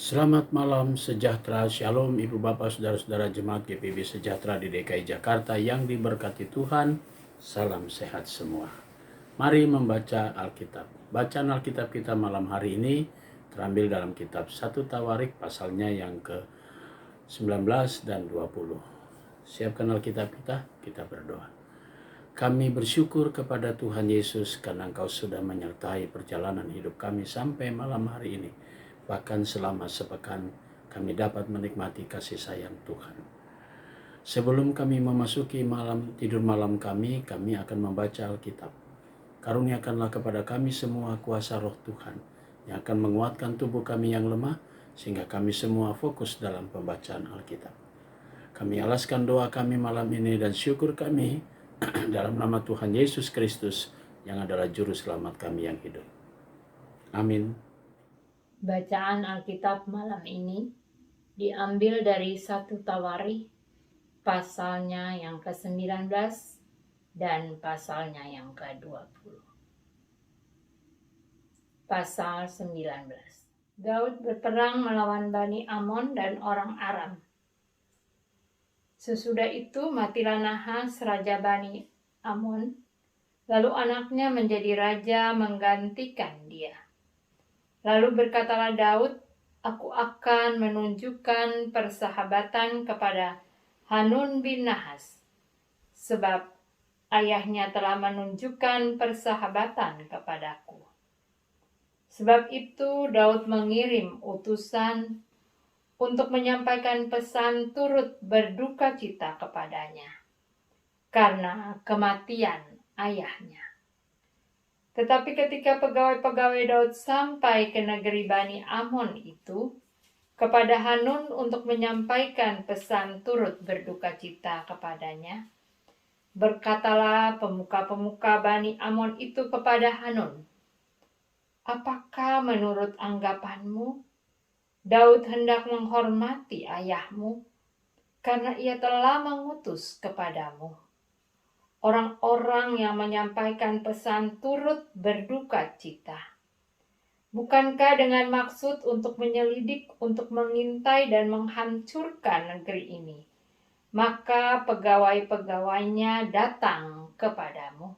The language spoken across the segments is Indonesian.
Selamat malam sejahtera, shalom Ibu Bapak Saudara-saudara Jemaat GPB Sejahtera di DKI Jakarta yang diberkati Tuhan. Salam sehat semua. Mari membaca Alkitab. Bacaan Alkitab kita malam hari ini terambil dalam kitab 1 Tawarik pasalnya yang ke-19 dan 20. Siapkan Alkitab kita berdoa. Kami bersyukur kepada Tuhan Yesus karena Engkau sudah menyertai perjalanan hidup kami sampai malam hari ini. Bahkan selama sepekan kami dapat menikmati kasih sayang Tuhan. Sebelum kami memasuki tidur malam kami akan membaca Alkitab. Karuniakanlah kepada kami semua kuasa roh Tuhan yang akan menguatkan tubuh kami yang lemah sehingga kami semua fokus dalam pembacaan Alkitab. Kami alaskan doa kami malam ini dan syukur kami dalam nama Tuhan Yesus Kristus yang adalah juru selamat kami yang hidup. Amin. Bacaan Alkitab malam ini diambil dari 1 Tawarik pasalnya yang ke-19 dan pasalnya yang ke-20. Pasal 19. Daud berperang melawan Bani Amon dan orang Aram. Sesudah itu matilah Nahas raja Bani Amon, lalu anaknya menjadi raja menggantikan dia. Lalu berkatalah Daud, aku akan menunjukkan persahabatan kepada Hanun bin Nahas, sebab ayahnya telah menunjukkan persahabatan kepadaku. Sebab itu Daud mengirim utusan untuk menyampaikan pesan turut berduka cita kepadanya karena kematian ayahnya. Tetapi ketika pegawai-pegawai Daud sampai ke negeri Bani Amon itu, kepada Hanun untuk menyampaikan pesan turut berduka cita kepadanya, berkatalah pemuka-pemuka Bani Amon itu kepada Hanun, apakah menurut anggapanmu, Daud hendak menghormati ayahmu, karena ia telah mengutus kepadamu orang-orang yang menyampaikan pesan turut berduka cita. Bukankah dengan maksud untuk menyelidik, untuk mengintai dan menghancurkan negeri ini, maka pegawai-pegawainya datang kepadamu.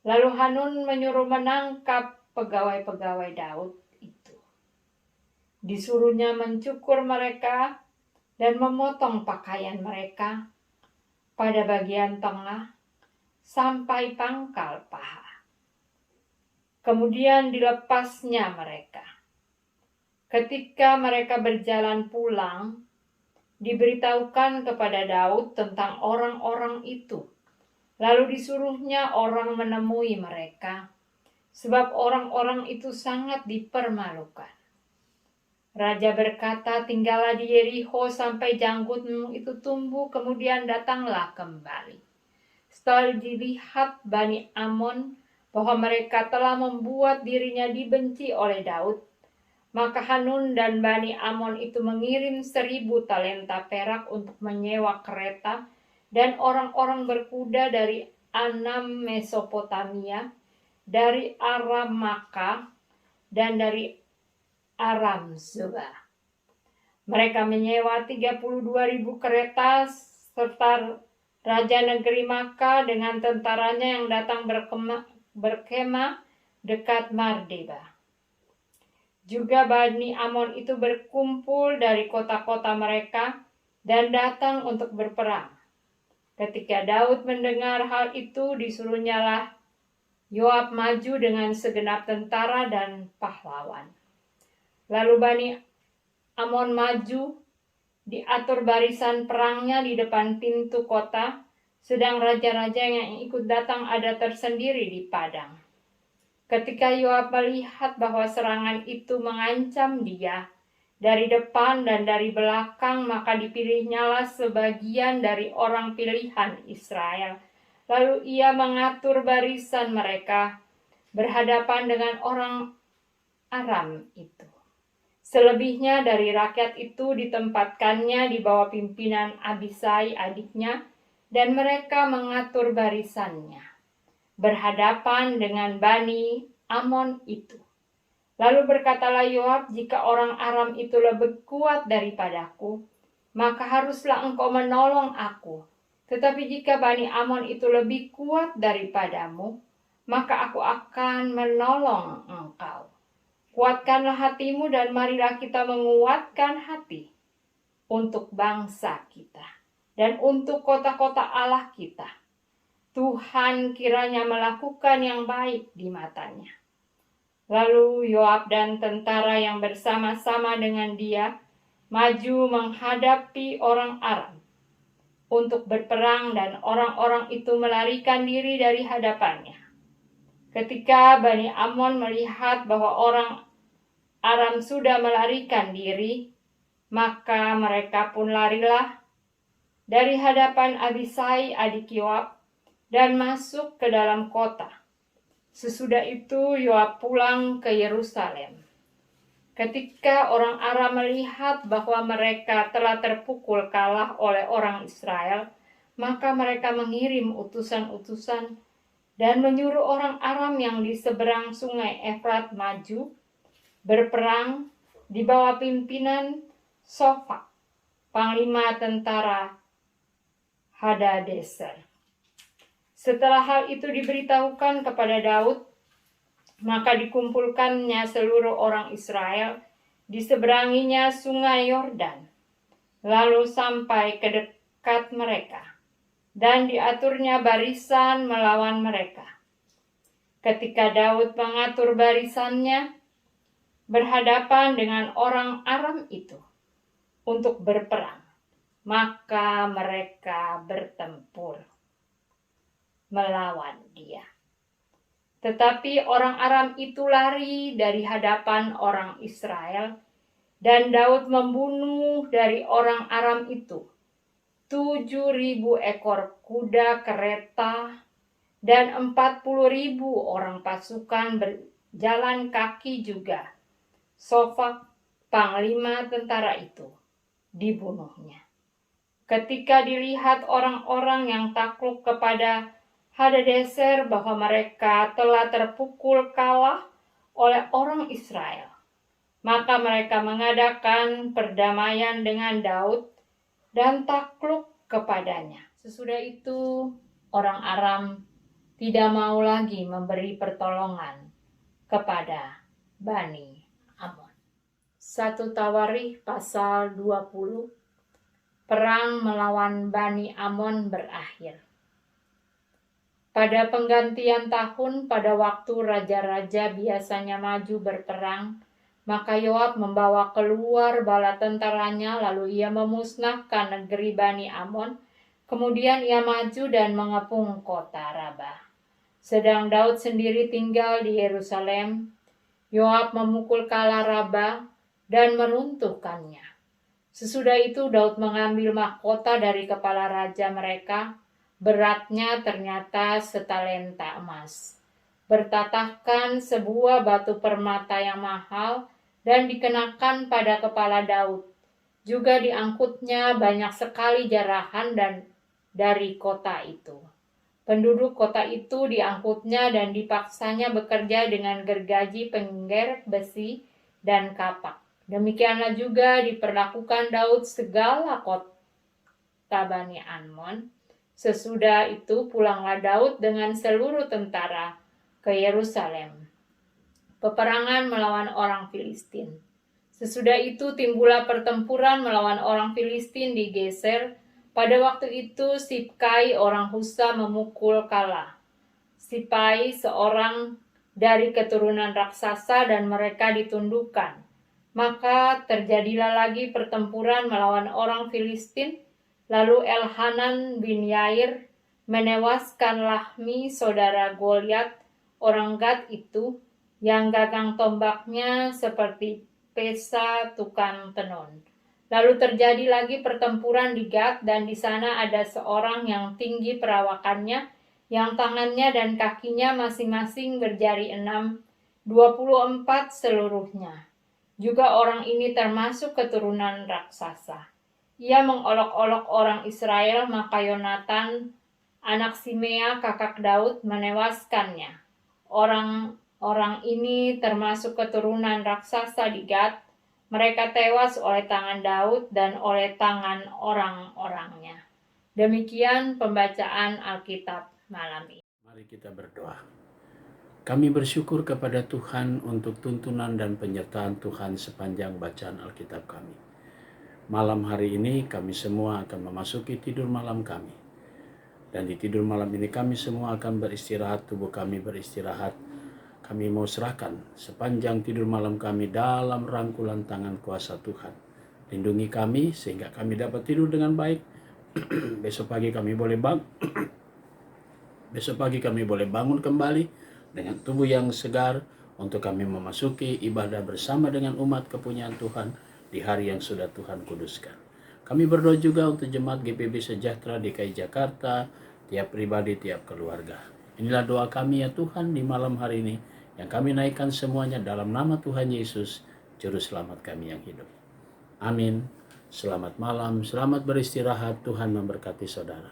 Lalu Hanun menyuruh menangkap pegawai-pegawai Daud itu. Disuruhnya mencukur mereka dan memotong pakaian mereka pada bagian tengah sampai pangkal paha. Kemudian dilepasnya mereka. Ketika mereka berjalan pulang, diberitahukan kepada Daud tentang orang-orang itu. Lalu disuruhnya orang menemui mereka, sebab orang-orang itu sangat dipermalukan. Raja berkata, tinggallah di Yeriko sampai janggutmu itu tumbuh, kemudian datanglah kembali. Setelah dilihat Bani Amon bahwa mereka telah membuat dirinya dibenci oleh Daud, maka Hanun dan Bani Amon itu mengirim 1.000 talenta perak untuk menyewa kereta dan orang-orang berkuda dari Anam Mesopotamia, dari Aram Maka, dan dari Aram Zoba. Mereka menyewa 32.000 kereta serta raja negeri Maka dengan tentaranya yang datang berkemah dekat Mardeba. Juga Bani Amon itu berkumpul dari kota-kota mereka dan datang untuk berperang. Ketika Daud mendengar hal itu, disuruhnyalah Yoab maju dengan segenap tentara dan pahlawan. Lalu Bani Amon maju, diatur barisan perangnya di depan pintu kota, sedang raja-raja yang ikut datang ada tersendiri di padang. Ketika Yoab melihat bahwa serangan itu mengancam dia dari depan dan dari belakang, maka dipilihnyalah sebagian dari orang pilihan Israel. Lalu ia mengatur barisan mereka berhadapan dengan orang Aram itu. Selebihnya dari rakyat itu ditempatkannya di bawah pimpinan Abisai adiknya, dan mereka mengatur barisannya berhadapan dengan Bani Amon itu. Lalu berkatalah Yoab, jika orang Aram itu lebih kuat daripadaku, maka haruslah engkau menolong aku. Tetapi jika Bani Amon itu lebih kuat daripadamu, maka aku akan menolong engkau. Kuatkanlah hatimu dan marilah kita menguatkan hati untuk bangsa kita dan untuk kota-kota Allah kita. Tuhan kiranya melakukan yang baik di matanya. Lalu Yoab dan tentara yang bersama-sama dengan dia maju menghadapi orang Aram untuk berperang, dan orang-orang itu melarikan diri dari hadapannya. Ketika Bani Amon melihat bahwa orang Aram sudah melarikan diri, maka mereka pun larilah dari hadapan Abisai adik Yoab dan masuk ke dalam kota. Sesudah itu Yoab pulang ke Yerusalem. Ketika orang Aram melihat bahwa mereka telah terpukul kalah oleh orang Israel, maka mereka mengirim utusan-utusan dan menyuruh orang Aram yang di seberang sungai Efrat maju berperang di bawah pimpinan Sofak, panglima tentara Hadadeser. Setelah hal itu diberitahukan kepada Daud, maka dikumpulkannya seluruh orang Israel di seberanginya sungai Yordan, lalu sampai ke dekat mereka, dan diaturnya barisan melawan mereka. Ketika Daud mengatur barisannya berhadapan dengan orang Aram itu untuk berperang, maka mereka bertempur melawan dia. Tetapi orang Aram itu lari dari hadapan orang Israel, dan Daud membunuh dari orang Aram itu 7.000 ekor kuda kereta dan 40.000 orang pasukan berjalan kaki juga. Sofak, panglima tentara itu, dibunuhnya. Ketika dilihat orang-orang yang takluk kepada Hadadeser bahwa mereka telah terpukul kalah oleh orang Israel, maka mereka mengadakan perdamaian dengan Daud dan takluk kepadanya. Sesudah itu orang Aram tidak mau lagi memberi pertolongan kepada Bani Amon. 1 Tawarikh pasal 20. Perang melawan Bani Amon berakhir. Pada penggantian tahun, pada waktu raja-raja biasanya maju berperang, maka Yoab membawa keluar bala tentaranya, lalu ia memusnahkan negeri Bani Amon. Kemudian ia maju dan mengepung kota Rabah. Sedang Daud sendiri tinggal di Yerusalem. Yoab memukul kala Rabah dan meruntuhkannya. Sesudah itu Daud mengambil mahkota dari kepala raja mereka. Beratnya ternyata setalenta emas, bertatahkan sebuah batu permata yang mahal, dan dikenakan pada kepala Daud. Juga diangkutnya banyak sekali jarahan dan dari kota itu. Penduduk kota itu diangkutnya dan dipaksanya bekerja dengan gergaji penggeret besi dan kapak. Demikianlah juga diperlakukan Daud segala kota Bani Amon. Sesudah itu pulanglah Daud dengan seluruh tentara ke Yerusalem. Peperangan melawan orang Filistin. Sesudah itu timbullah pertempuran melawan orang Filistin di Geser. Pada waktu itu Sibkai orang Husa memukul kalah Sipai, seorang dari keturunan raksasa, dan mereka ditundukkan. Maka terjadilah lagi pertempuran melawan orang Filistin. Lalu Elhanan bin Yair menewaskan Lahmi, saudara Goliat, orang Gad itu, yang gagang tombaknya seperti pesa tukang tenun. Lalu terjadi lagi pertempuran di Gad, dan di sana ada seorang yang tinggi perawakannya, yang tangannya dan kakinya masing-masing berjari 6, 24 seluruhnya. Juga orang ini termasuk keturunan raksasa. Ia mengolok-olok orang Israel, maka Yonatan, anak Simea, kakak Daud, menewaskannya. Orang Orang ini termasuk keturunan raksasa di Gad. Mereka tewas oleh tangan Daud dan oleh tangan orang-orangnya. Demikian pembacaan Alkitab malam ini. Mari kita berdoa. Kami bersyukur kepada Tuhan untuk tuntunan dan penyertaan Tuhan sepanjang bacaan Alkitab kami. Malam hari ini kami semua akan memasuki tidur malam kami. Dan di tidur malam ini kami semua akan beristirahat, tubuh kami beristirahat. Kami mau serahkan sepanjang tidur malam kami dalam rangkulan tangan kuasa Tuhan. Lindungi kami sehingga kami dapat tidur dengan baik. Besok pagi kami boleh bangun kembali dengan tubuh yang segar untuk kami memasuki ibadah bersama dengan umat kepunyaan Tuhan di hari yang sudah Tuhan kuduskan. Kami berdoa juga untuk jemaat GPB Sejahtera DKI Jakarta, tiap pribadi, tiap keluarga. Inilah doa kami ya Tuhan di malam hari ini, yang kami naikkan semuanya dalam nama Tuhan Yesus, Juru Selamat kami yang hidup. Amin. Selamat malam, selamat beristirahat, Tuhan memberkati saudara.